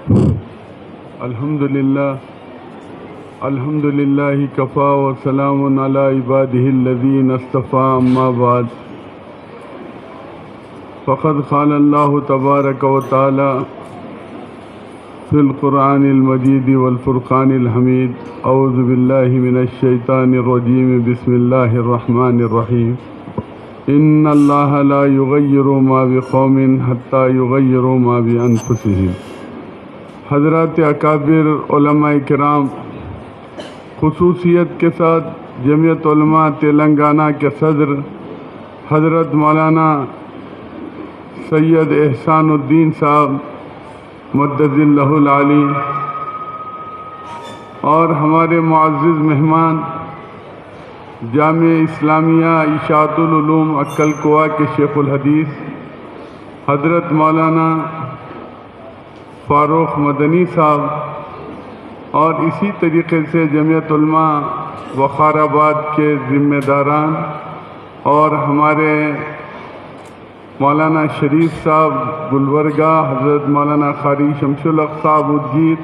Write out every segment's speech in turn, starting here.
الحمد للہ کفا وسلام علی عبادہ الذین اصطفیٰ اما بعد فقد قال اللہ تبارک و تعالی فی القرآن المجید والفرقان الحمید اعوذ باللہ من الشیطان الرجیم بسم اللہ الرحمن الرحیم ان اللہ لا یغیر ما بقوم حتی یغیروا ما بانفسہم۔ حضرات اکابر علماء کرام، خصوصیت کے ساتھ جمعیت علماء تلنگانہ کے صدر حضرت مولانا سید احسان الدین صاحب مدد اللہ العالی، اور ہمارے معزز مہمان جامعہ اسلامیہ اشاعت العلوم اکل کوا کے شیخ الحدیث حضرت مولانا فاروق مدنی صاحب، اور اسی طریقے سے جمعیت علماء وقار آباد کے ذمہ داران، اور ہمارے مولانا شریف صاحب گلبرگہ، حضرت مولانا قاری شمس الحق صاحب اجیر،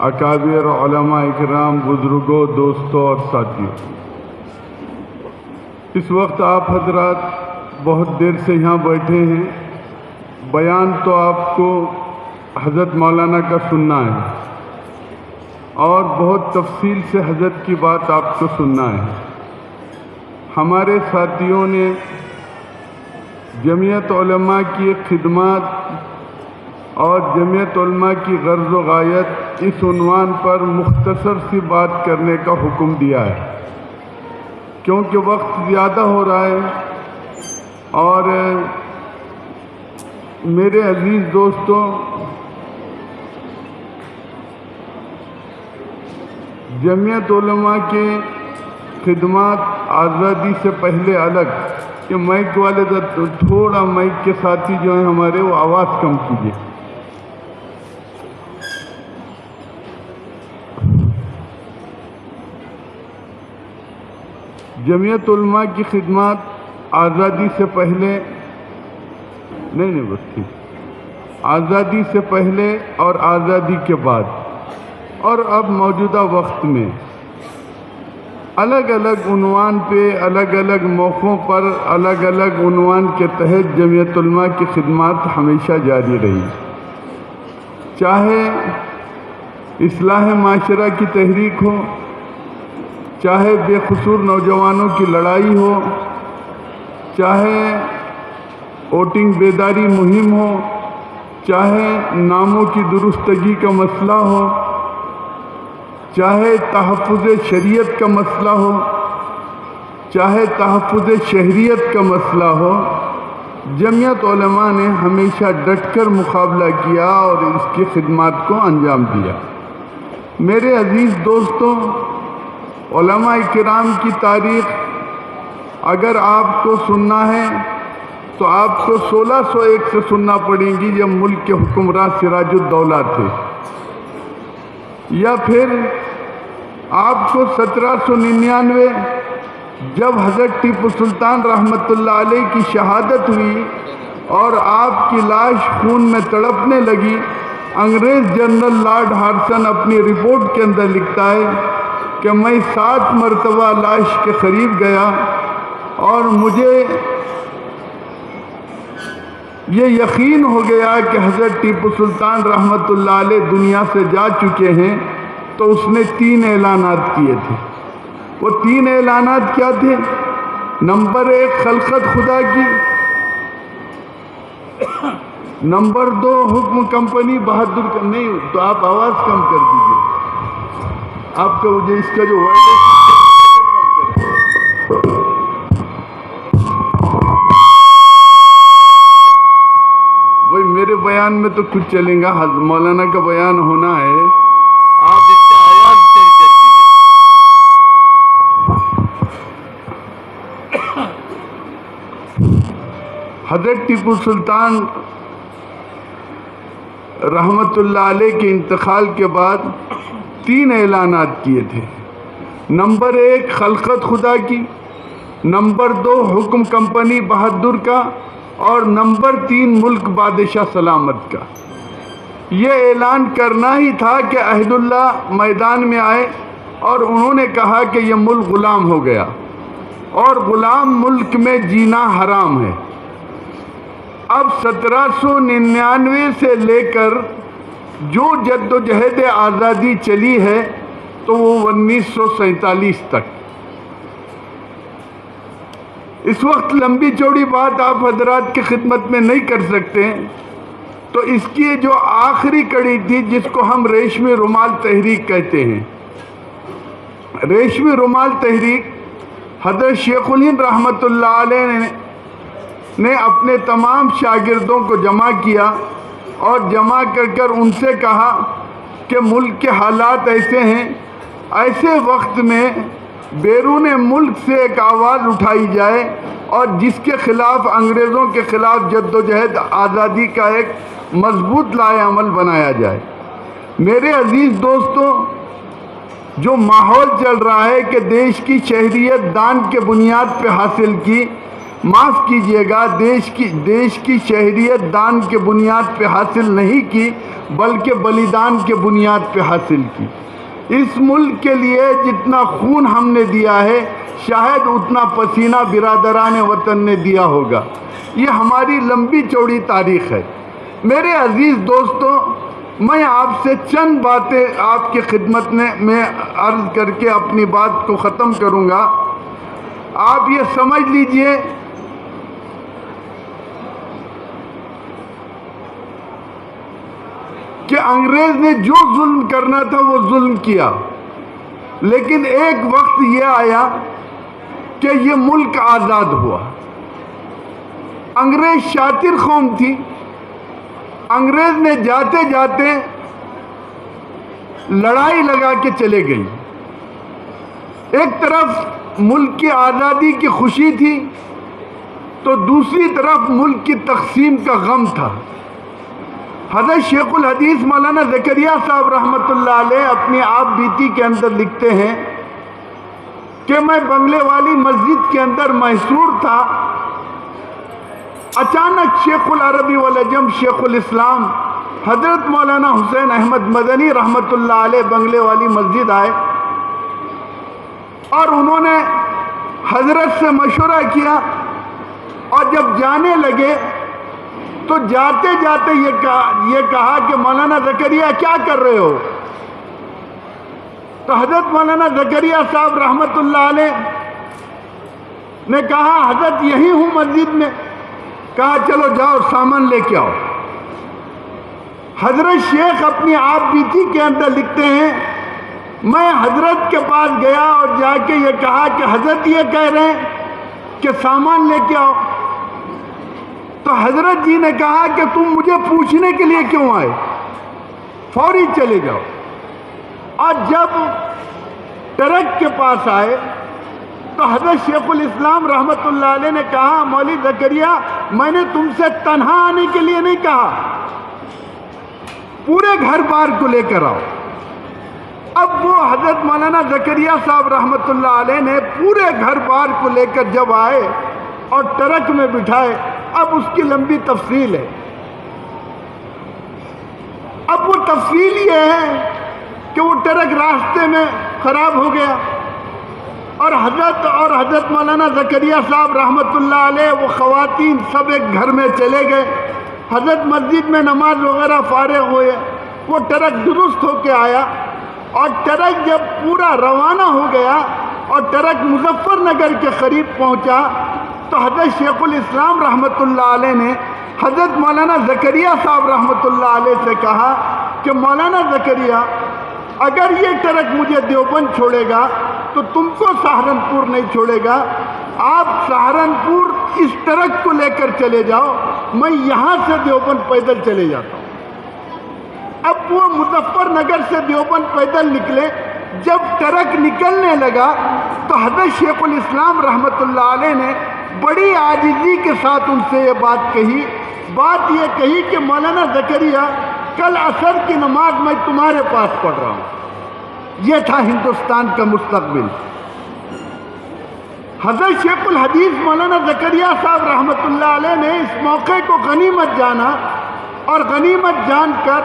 اکابر علماء اکرام، بزرگوں، دوستوں اور ساتھیوں، اس وقت آپ حضرات بہت دیر سے یہاں بیٹھے ہیں۔ بیان تو آپ کو حضرت مولانا کا سننا ہے اور بہت تفصیل سے حضرت کی بات آپ کو سننا ہے۔ ہمارے ساتھیوں نے جمعیت علماء کی خدمات اور جمعیت علماء کی غرض و غایت اس عنوان پر مختصر سی بات کرنے کا حکم دیا ہے، کیونکہ وقت زیادہ ہو رہا ہے۔ اور میرے عزیز دوستوں، جمعیت علماء کے خدمات آزادی سے پہلے الگ، کہ مائک والے تھوڑا مائک کے ساتھی جو ہیں ہمارے، وہ آواز کم کیجیے۔ جمعیت علماء کی خدمات آزادی سے پہلے نہیں بس ٹھیک، آزادی سے پہلے اور آزادی کے بعد اور اب موجودہ وقت میں الگ الگ عنوان پہ، الگ الگ موقعوں پر، الگ الگ عنوان کے تحت جمعیت علماء کی خدمات ہمیشہ جاری رہی، چاہے اصلاح معاشرہ کی تحریک ہو، چاہے بے قصور نوجوانوں کی لڑائی ہو، چاہے ووٹنگ بیداری مہم ہو، چاہے ناموں کی درستگی کا مسئلہ ہو، چاہے تحفظ شریعت کا مسئلہ ہو، چاہے تحفظ شہریت کا مسئلہ ہو، جمعیت علماء نے ہمیشہ ڈٹ کر مقابلہ کیا اور اس کی خدمات کو انجام دیا۔ میرے عزیز دوستوں، علماء کرام کی تاریخ اگر آپ کو سننا ہے تو آپ کو 1601 سے سننا پڑیں گی، جب ملک کے حکمراں سراج الدولہ تھے، یا پھر آپ کو 1799 جب حضرت ٹیپو سلطان رحمۃ اللہ علیہ کی شہادت ہوئی اور آپ کی لاش خون میں تڑپنے لگی، انگریز جنرل لارڈ ہارسن اپنی رپورٹ کے اندر لکھتا ہے کہ میں 7 مرتبہ لاش کے قریب گیا اور مجھے یہ یقین ہو گیا کہ حضرت ٹیپو سلطان رحمۃ اللہ علیہ دنیا سے جا چکے ہیں۔ تو اس نے 3 اعلانات کیے تھے۔ وہ 3 اعلانات کیا تھے؟ نمبر 1 خلقت خدا کی، نمبر 2 حکم کمپنی بہادر کا، نہیں تو آپ آواز کم کر دیجیے، آپ کا مجھے اس کا جو ورڈ ہے بھائی، میرے بیان میں تو کچھ چلیں گا، مولانا کا بیان ہونا ہے، آپ اس کا آواز کم کر دیجیے۔ حضرت ٹیپو سلطان رحمت اللہ علیہ کے انتقال کے بعد 3 اعلانات کیے تھے۔ نمبر 1 خلقت خدا کی، نمبر 2 حکم کمپنی بہادر کا، اور نمبر 3 ملک بادشاہ سلامت کا۔ یہ اعلان کرنا ہی تھا کہ عہد اللہ میدان میں آئے اور انہوں نے کہا کہ یہ ملک غلام ہو گیا اور غلام ملک میں جینا حرام ہے۔ اب 1799 سے لے کر جو جد و جہد آزادی چلی ہے تو وہ 1947 تک۔ اس وقت لمبی چوڑی بات آپ حضرات کی خدمت میں نہیں کر سکتے، تو اس کی جو آخری کڑی تھی جس کو ہم ریشمی رومال تحریک کہتے ہیں، ریشمی رومال تحریک حضرت شیخ الہند رحمۃ اللہ علیہ نے اپنے تمام شاگردوں کو جمع کیا اور جمع کر ان سے کہا کہ ملک کے حالات ایسے ہیں، ایسے وقت میں بیرون ملک سے ایک آواز اٹھائی جائے اور جس کے خلاف انگریزوں کے خلاف جد و جہد آزادی کا ایک مضبوط لائحہ عمل بنایا جائے۔ میرے عزیز دوستو، جو ماحول چل رہا ہے کہ دیش کی شہریت دان کے بنیاد پہ حاصل کی، معاف کیجئے گا، دیش کی شہریت دان کے بنیاد پہ حاصل نہیں کی بلکہ بلیدان کے بنیاد پہ حاصل کی۔ اس ملک کے لیے جتنا خون ہم نے دیا ہے شاید اتنا پسینہ برادران وطن نے دیا ہوگا۔ یہ ہماری لمبی چوڑی تاریخ ہے۔ میرے عزیز دوستو، میں آپ سے چند باتیں آپ کی خدمت میں عرض کر کے اپنی بات کو ختم کروں گا۔ آپ یہ سمجھ لیجئے کہ انگریز نے جو ظلم کرنا تھا وہ ظلم کیا، لیکن ایک وقت یہ آیا کہ یہ ملک آزاد ہوا۔ انگریز شاطر قوم تھی، انگریز نے جاتے جاتے لڑائی لگا کے چلے گئی۔ ایک طرف ملک کی آزادی کی خوشی تھی تو دوسری طرف ملک کی تقسیم کا غم تھا۔ حضرت شیخ الحدیث مولانا زکریا صاحب رحمۃ اللہ علیہ اپنی آپ بیتی کے اندر لکھتے ہیں کہ میں بنگلے والی مسجد کے اندر محصور تھا، اچانک شیخ العربی والعجم شیخ الاسلام حضرت مولانا حسین احمد مدنی رحمۃ اللہ علیہ بنگلے والی مسجد آئے اور انہوں نے حضرت سے مشورہ کیا، اور جب جانے لگے تو جاتے جاتے یہ کہا کہ مولانا زکریا کیا کر رہے ہو؟ تو حضرت مولانا زکریا صاحب رحمۃ اللہ علیہ نے کہا حضرت یہی ہوں مسجد میں۔ کہا چلو جاؤ سامان لے کے آؤ۔ حضرت شیخ اپنی آپ بیتی کے اندر لکھتے ہیں میں حضرت کے پاس گیا اور جا کے یہ کہا کہ حضرت یہ کہہ رہے ہیں کہ سامان لے کے آؤ۔ تو حضرت جی نے کہا کہ تم مجھے پوچھنے کے لیے کیوں آئے، فوری چلے جاؤ۔ اور جب ٹرک کے پاس آئے تو حضرت شیخ الاسلام رحمۃ اللہ علیہ نے کہا مولوی زکریا میں نے تم سے تنہا آنے کے لیے نہیں کہا، پورے گھر بار کو لے کر آؤ۔ اب وہ حضرت مولانا زکریا صاحب رحمۃ اللہ علیہ نے پورے گھر بار کو لے کر جب آئے اور ٹرک میں بٹھائے، اب اس کی لمبی تفصیل ہے۔ اب وہ تفصیل یہ ہے کہ وہ ٹرک راستے میں خراب ہو گیا اور حضرت مولانا زکریا صاحب رحمۃ اللہ علیہ وہ خواتین سب ایک گھر میں چلے گئے۔ حضرت مسجد میں نماز وغیرہ فارغ ہوئے، وہ ٹرک درست ہو کے آیا اور ٹرک جب پورا روانہ ہو گیا اور ٹرک مظفر نگر کے قریب پہنچا تو حضرت شیخ الاسلام رحمۃ اللہ علیہ نے حضرت مولانا زکریا صاحب رحمۃ اللہ علیہ سے کہا کہ مولانا زکریا اگر یہ ٹرک مجھے دیوبند چھوڑے گا تو تم کو سہارنپور نہیں چھوڑے گا، آپ سہارنپور اس ٹرک کو لے کر چلے جاؤ، میں یہاں سے دیوبند پیدل چلے جاتا ہوں۔ اب وہ مظفر نگر سے دیوبند پیدل نکلے۔ جب ٹرک نکلنے لگا تو حضرت شیخ الاسلام رحمۃ اللہ علیہ نے بڑی عاجزی کے ساتھ ان سے یہ بات کہی، بات یہ کہی کہ مولانا زکریا کل عصر کی نماز میں تمہارے پاس پڑھ رہا ہوں۔ یہ تھا ہندوستان کا مستقبل۔ حضرت شیخ الحدیث مولانا زکریا صاحب رحمۃ اللہ علیہ نے اس موقع کو غنیمت جانا اور غنیمت جان کر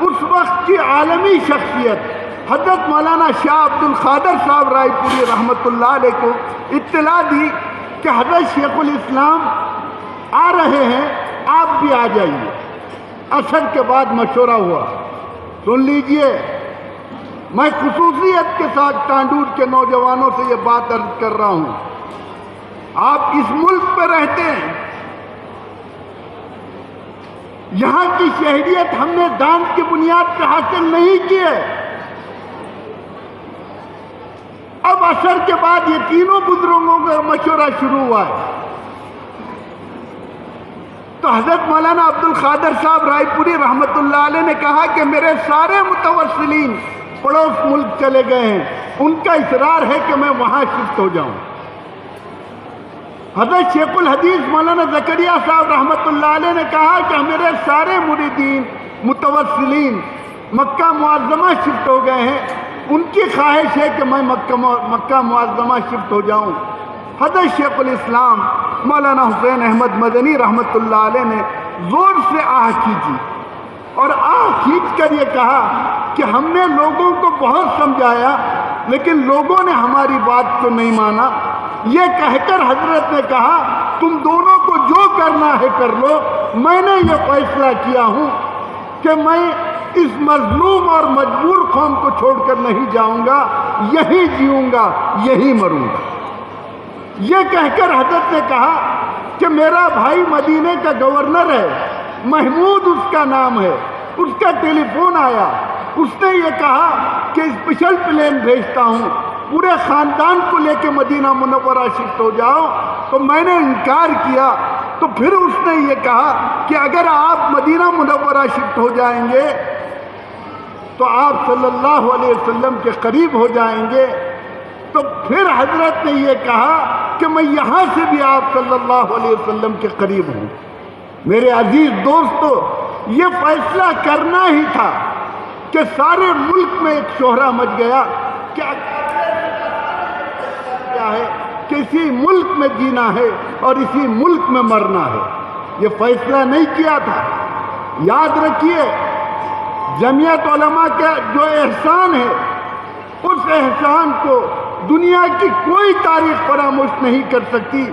اس وقت کی عالمی شخصیت حضرت مولانا شاہ عبد القادر صاحب رائے پوری رحمۃ اللہ علیہ کو اطلاع دی کہ حضرت شیخ الاسلام آ رہے ہیں، آپ بھی آ جائیے۔ عصر کے بعد مشورہ ہوا۔ سن لیجئے، میں خصوصیت کے ساتھ ٹانڈور کے نوجوانوں سے یہ بات عرض کر رہا ہوں، آپ اس ملک پہ رہتے ہیں، یہاں کی شہریت ہم نے دان کی بنیاد پہ حاصل نہیں کی ہے۔ اب عصر کے بعد یہ تینوں بزرگوں کا مشورہ شروع ہوا ہے، تو حضرت مولانا عبد القادر صاحب رائے پوری رحمۃ اللہ علیہ نے کہا کہ میرے سارے متوسلین پڑوس ملک چلے گئے ہیں، ان کا اصرار ہے کہ میں وہاں شفٹ ہو جاؤں۔ حضرت شیخ الحدیث مولانا زکریا صاحب رحمۃ اللہ علیہ نے کہا کہ میرے سارے مریدین متوسلین مکہ معظمہ شفٹ ہو گئے ہیں، ان کی خواہش ہے کہ میں مکہ معظمہ شفٹ ہو جاؤں۔ حضرت شیخ الاسلام مولانا حسین احمد مدنی رحمۃ اللہ علیہ نے زور سے آہ کھینچی اور آہ کھینچ کر یہ کہا کہ ہم نے لوگوں کو بہت سمجھایا لیکن لوگوں نے ہماری بات کو نہیں مانا۔ یہ کہہ کر حضرت نے کہا تم دونوں کو جو کرنا ہے کر لو، میں نے یہ فیصلہ کیا ہوں کہ میں اس مظلوم اور مجبور قوم کو چھوڑ کر نہیں جاؤں گا، یہی جیوں گا، یہی مروں گا۔ یہ کہہ کر حضرت نے کہا کہ میرا بھائی مدینے کا گورنر ہے، محمود اس کا نام ہے، اس کا ٹیلی فون آیا، اس نے یہ کہا کہ اسپیشل پلین بھیجتا ہوں، پورے خاندان کو لے کے مدینہ منورہ شفٹ ہو جاؤ، تو میں نے انکار کیا۔ تو پھر اس نے یہ کہا کہ اگر آپ مدینہ منورہ شفٹ ہو جائیں گے تو آپ صلی اللہ علیہ وسلم کے قریب ہو جائیں گے۔ تو پھر حضرت نے یہ کہا کہ میں یہاں سے بھی آپ صلی اللہ علیہ وسلم کے قریب ہوں۔ میرے عزیز دوستو، یہ فیصلہ کرنا ہی تھا کہ سارے ملک میں ایک شہرہ مچ گیا کیا ہے کہ اسی ملک میں جینا ہے اور اسی ملک میں مرنا ہے۔ یہ فیصلہ نہیں کیا تھا۔ یاد رکھیے، جمعیت علماء کا جو احسان ہے، اس احسان کو دنیا کی کوئی تاریخ فراموش نہیں کر سکتی۔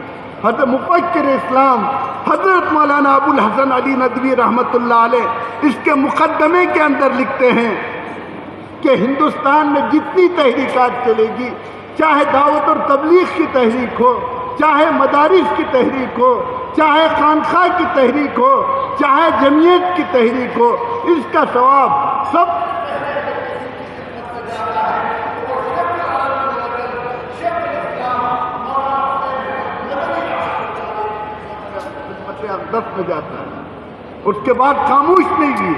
حضرت مفکر اسلام حضرت مولانا ابو الحسن علی ندوی رحمۃ اللہ علیہ اس کے مقدمے کے اندر لکھتے ہیں کہ ہندوستان میں جتنی تحریکات چلے گی، چاہے دعوت اور تبلیغ کی تحریک ہو، چاہے مدارس کی تحریک ہو، چاہے خانقاہ کی تحریک ہو، چاہے جمعیت کی تحریک ہو، اس کا ثواب سب میں جاتا ہے۔ اس کے بعد خاموش نہیں ہوئے۔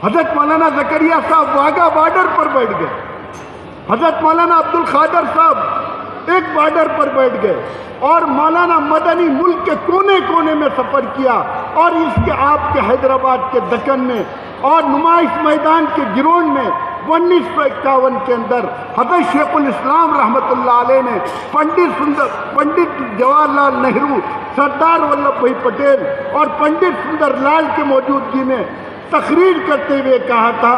حضرت مولانا زکریا صاحب واگا بارڈر پر بیٹھ گئے، حضرت مولانا عبد القادر صاحب ایک بارڈر پر بیٹھ گئے، اور مولانا مدنی ملک کے کونے کونے میں سفر کیا، اور اس کے آپ کے حیدرآباد کے دکن میں اور نمائش میدان کے گراؤنڈ میں 1951 کے اندر حضرت شیخ الاسلام رحمۃ اللہ علیہ نے پنڈت جواہر لال نہرو، سردار ولبھ بھائی پٹیل اور پنڈت سندر لال کی موجودگی میں تقریر کرتے ہوئے کہا تھا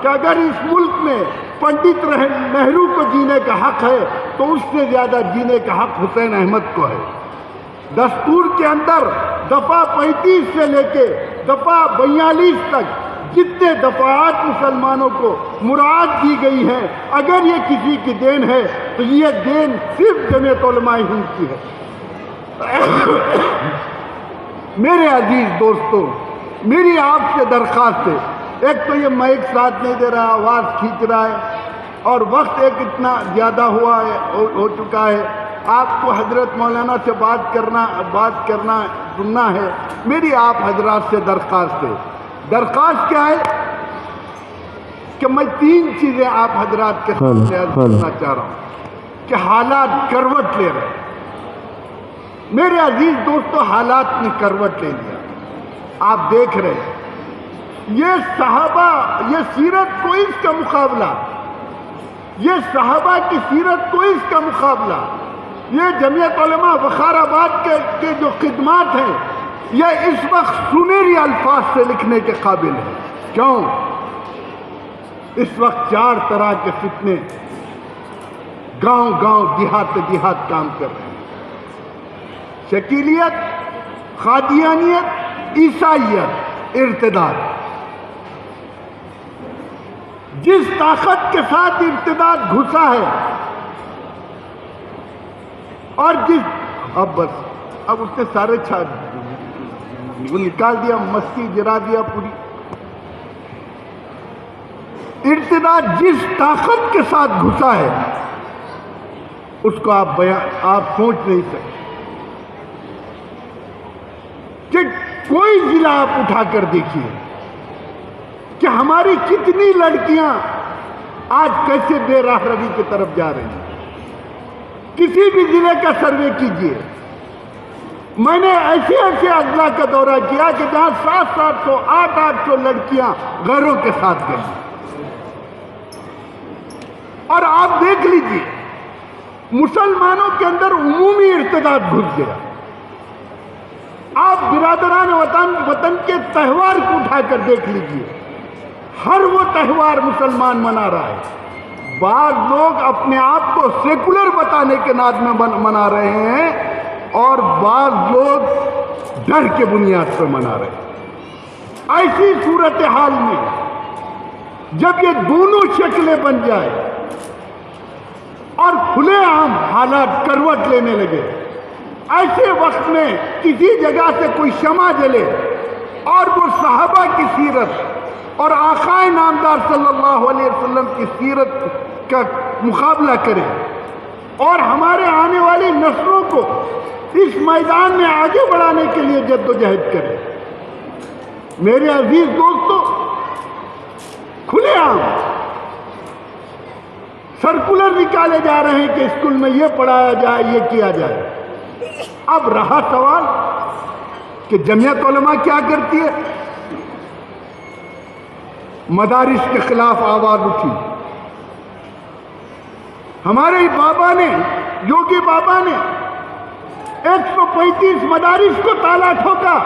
کہ اگر اس ملک میں پنڈت نہرو کو جینے کا حق ہے تو اس سے زیادہ جینے کا حق حسین احمد کو ہے۔ دستور کے اندر دفعہ 35 سے لے کے دفعہ 42 تک جتنے دفعات مسلمانوں کو مراعات دی گئی ہیں، اگر یہ کسی کی دین ہے تو یہ دین صرف جمعیت علماء ہند کی ہے۔ میرے عزیز دوستو، میری آپ سے درخواست ہے، ایک تو یہ مائک ساتھ نہیں دے رہا، آواز کھینچ رہا ہے، اور وقت ایک اتنا زیادہ ہو چکا ہے، آپ کو حضرت مولانا سے بات کرنا سننا ہے۔ میری آپ حضرات سے درخواست ہے۔ درخواست کیا ہے کہ میں 3 چیزیں آپ حضرات کے سامنے عرض کرنا چاہ رہا ہوں کہ حالات کروٹ لے رہے ہیں۔ میرے عزیز دوستو، حالات نے کروٹ لے لیا، آپ دیکھ رہے ہیں۔ یہ صحابہ، یہ سیرت کو اس کا مقابلہ، یہ صحابہ کی سیرت کو اس کا مقابلہ، یہ جمعیت علماء وقار آباد کے جو خدمات ہیں، یہ اس وقت سنہری الفاظ سے لکھنے کے قابل ہے۔ کیوں؟ اس وقت 4 طرح کے فتنے گاؤں گاؤں دیہات دیہات کام کر رہے ہیں۔ شکیلیت، قادیانیت، عیسائیت، ارتداد۔ جس طاقت کے ساتھ ارتداد گھسا ہے اور اب اس نے سارے نکال دیا، مستی گرا دیا پوری۔ ارتداد جس طاقت کے ساتھ گھسا ہے اس کو آپ سوچ نہیں سکتے کہ کوئی ضلع آپ اٹھا کر دیکھیے کہ ہماری کتنی لڑکیاں آج کیسے بے راہ روی کی طرف جا رہی ہیں۔ کسی بھی ضلع کا سروے کیجیے۔ میں نے ایسے اضلاع کا دورہ کیا کہ جہاں 700 800 لڑکیاں غیروں کے ساتھ گئیں، اور آپ دیکھ لیجیے مسلمانوں کے اندر عمومی ارتداد گھس گیا۔ آپ برادران وطن کے تہوار کو اٹھا کر دیکھ لیجیے، ہر وہ تہوار مسلمان منا رہا ہے۔ بعض لوگ اپنے آپ کو سیکولر بتانے کے ناد میں منا رہے ہیں، اور بعض لوگ ڈر کے بنیاد پر منا رہے ہیں۔ ایسی صورتحال میں جب یہ دونوں شکلیں بن جائے اور کھلے عام حالات کروٹ لینے لگے، ایسے وقت میں کسی جگہ سے کوئی شمع جلے اور وہ صحابہ کی سیرت اور آقا نامدار صلی اللہ علیہ وسلم کی سیرت کا مقابلہ کرے اور ہمارے آنے والی نسلوں کو اس میدان میں آگے بڑھانے کے لیے جدوجہد کرے۔ میرے عزیز دوستو، کھلے عام سرکولر نکالے جا رہے ہیں کہ اسکول میں یہ پڑھایا جائے، یہ کیا جائے۔ اب رہا سوال کہ جمعیت علماء کیا کرتی ہے؟ مدارس کے خلاف آواز اٹھی۔ ہمارے بابا نے، یوگی بابا نے 135 مدارس کو تالا ٹھوکا،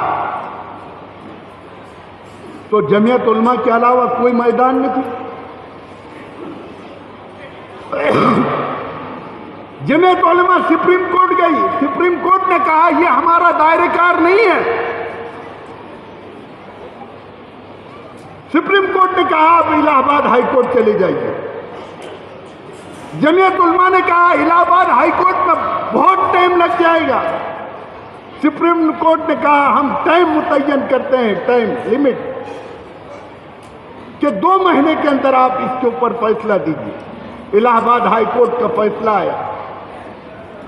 تو جمعیت علماء کے علاوہ کوئی میدان نہیں تھی۔ جمعیت علماء سپریم کورٹ گئی، سپریم کورٹ نے کہا یہ ہمارا دائرہ کار نہیں ہے۔ سپریم کورٹ نے کہا آپ الہ آباد ہائی کورٹ چلے جائیے۔ جمعیت علماء نے کہا الہ آباد ہائی کورٹ میں بہت ٹائم لگ جائے گا۔ سپریم کورٹ نے کہا ہم ٹائم متعین کرتے ہیں، ٹائم لمٹ، کہ 2 مہینے کے اندر آپ اس کے اوپر فیصلہ دیجیے۔ الہ آباد ہائی کورٹ کا فیصلہ آیا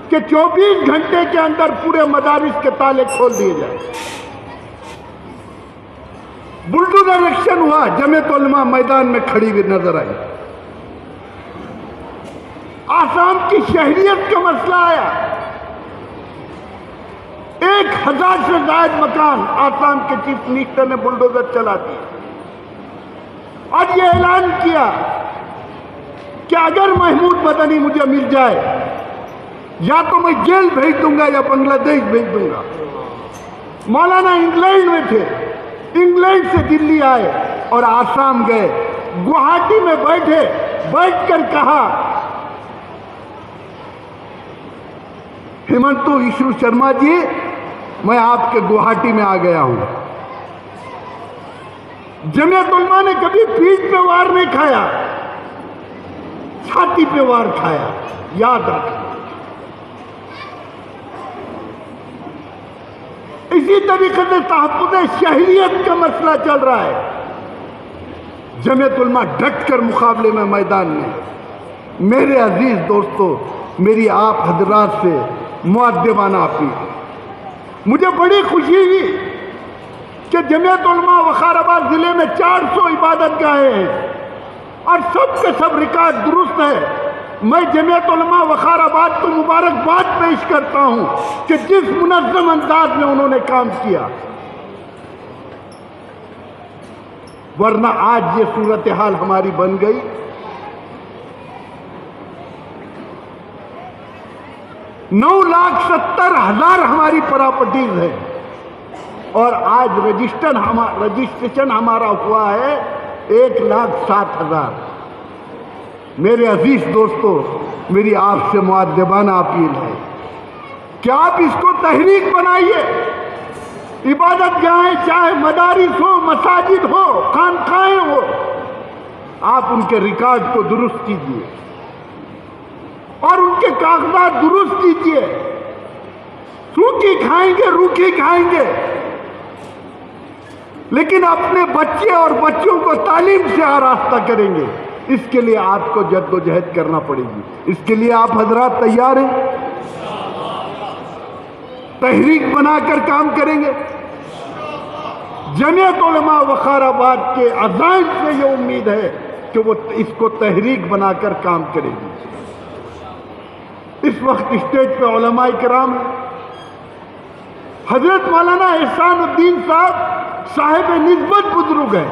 کہ 24 گھنٹے کے اندر پورے مدارس کے تالے کھول دیے جائیں۔ بلڈوزر ایکشن ہوا، جمعیت علماء میدان میں کھڑی ہوئی نظر آئی۔ آسام کی شہریت کا مسئلہ آیا، 1000 سے زائد مکان آسام کے چیف منسٹر نے بلڈوزر چلا دیا اور یہ اعلان کیا کہ اگر محمود مدنی مجھے مل جائے یا تو میں جیل بھیج دوں گا یا بنگلہ دیش بھیج دوں گا۔ مولانا انگلینڈ میں تھے، انگلینڈ سے دلی آئے اور آسام گئے، گوہاٹی میں بیٹھ کر کہا ہیمنتو وشو شرما جی میں آپ کے گوہاٹی میں آ گیا ہوں۔ جمعیت علماء نے کبھی پیٹھ پہ وار نہیں کھایا، چھاتی پہ وار کھایا، یاد رکھیں۔ اسی طریقے سے تحفظ شہریت کا مسئلہ چل رہا ہے، جمعیت علماء ڈٹ کر مقابلے میں میدان میں۔ میرے عزیز دوستو، میری آپ حضرات سے مؤدبانہ اپیل، مجھے بڑی خوشی ہوئی کہ جمعیت علماء وقار آباد ضلع میں 400 عبادت گاہیں ہیں اور سب کے سب ریکارڈ درست ہے۔ میں جمعیت علماء وقار آباد کو مبارکباد پیش کرتا ہوں کہ جس منظم انداز میں انہوں نے کام کیا، ورنہ آج یہ صورتحال ہماری بن گئی۔ 9,70,000 ہماری پراپرٹیز ہے، اور آج رجسٹریشن ہمارا ہوا ہے 1,07,000۔ میرے عزیز دوستو، میری آپ سے مؤدبانہ اپیل ہے کہ آپ اس کو تحریک بنائیے۔ عبادت گاہیں چاہے مدارس ہو، مساجد ہو، خانقاہیں ہو، آپ ان کے ریکارڈ کو درست کیجیے اور ان کے کاغذات درست کیجیے۔ سوکھی کھائیں گے، روکھی کھائیں گے، لیکن اپنے بچے اور بچوں کو تعلیم سے آراستہ کریں گے۔ اس کے لیے آپ کو جد و جہد کرنا پڑے گی۔ اس کے لیے آپ حضرات تیار ہیں؟ تحریک بنا کر کام کریں گے؟ جمعیت علماء وقار آباد کے عزائم سے یہ امید ہے کہ وہ اس کو تحریک بنا کر کام کرے گی۔ اس وقت اسٹیج پہ علماء کرام ہیں۔ حضرت مولانا احسان الدین صاحب نسبت بزرگ ہیں،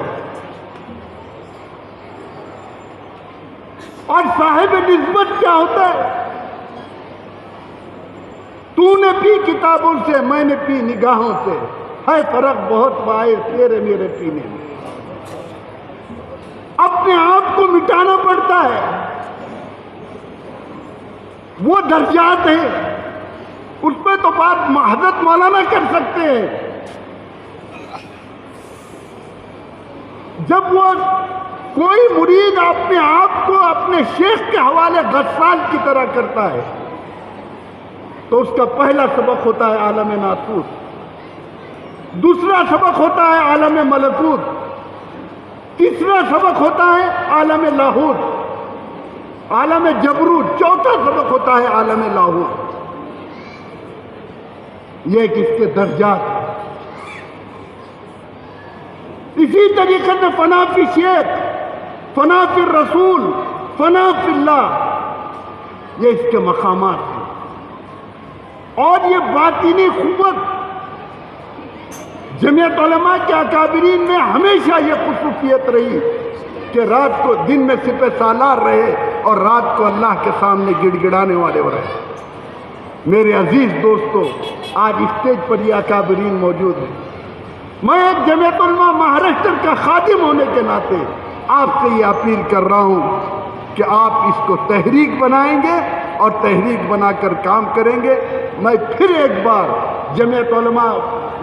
اور صاحب نسبت کیا ہوتا ہے؟ تو نے پی کتابوں سے، میں نے پی نگاہوں سے، ہے فرق بہت باہر تیرے میرے پینے میں۔ اپنے آپ کو مٹانا پڑتا ہے۔ وہ درجات ہیں، اس پہ تو بات حضرت مولانا کر سکتے ہیں۔ جب وہ کوئی مرید اپنے آپ کو اپنے شیخ کے حوالے غسال کی طرح کرتا ہے تو اس کا پہلا سبق ہوتا ہے عالم ناسوت، دوسرا سبق ہوتا ہے عالم ملکوت، تیسرا سبق ہوتا ہے عالم لاہوت، عالم جبروت، چوتھا سبق ہوتا ہے عالم لاہوت۔ یہ کس کے درجات ہیں۔ اسی طریقے سے فنا فی شیخ، فنا فی الرسول، فنا فی اللہ، یہ اس کے مقامات ہیں۔ اور یہ باطنی قوت جمعیت علماء کے اکابرین میں ہمیشہ یہ خصوصیت رہی کہ رات کو دن میں سپہ سالار رہے اور رات کو اللہ کے سامنے گڑ گڑانے والے رہے۔ میرے عزیز دوستو، آج اسٹیج پر یہ اکابرین موجود ہیں۔ میں ایک جمعیت علماء مہاراشٹر کا خادم ہونے کے ناطے آپ سے یہ اپیل کر رہا ہوں کہ آپ اس کو تحریک بنائیں گے اور تحریک بنا کر کام کریں گے۔ میں پھر ایک بار جمعیت علماء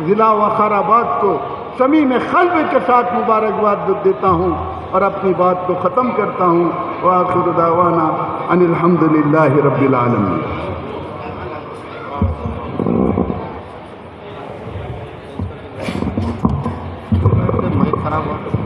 ضلع وقار آباد کو صمیم قلب کے ساتھ مبارکباد دیتا ہوں اور اپنی بات کو ختم کرتا ہوں۔ وآخر دعوانا ان الحمدللہ رب العالمین۔ خراب ہوا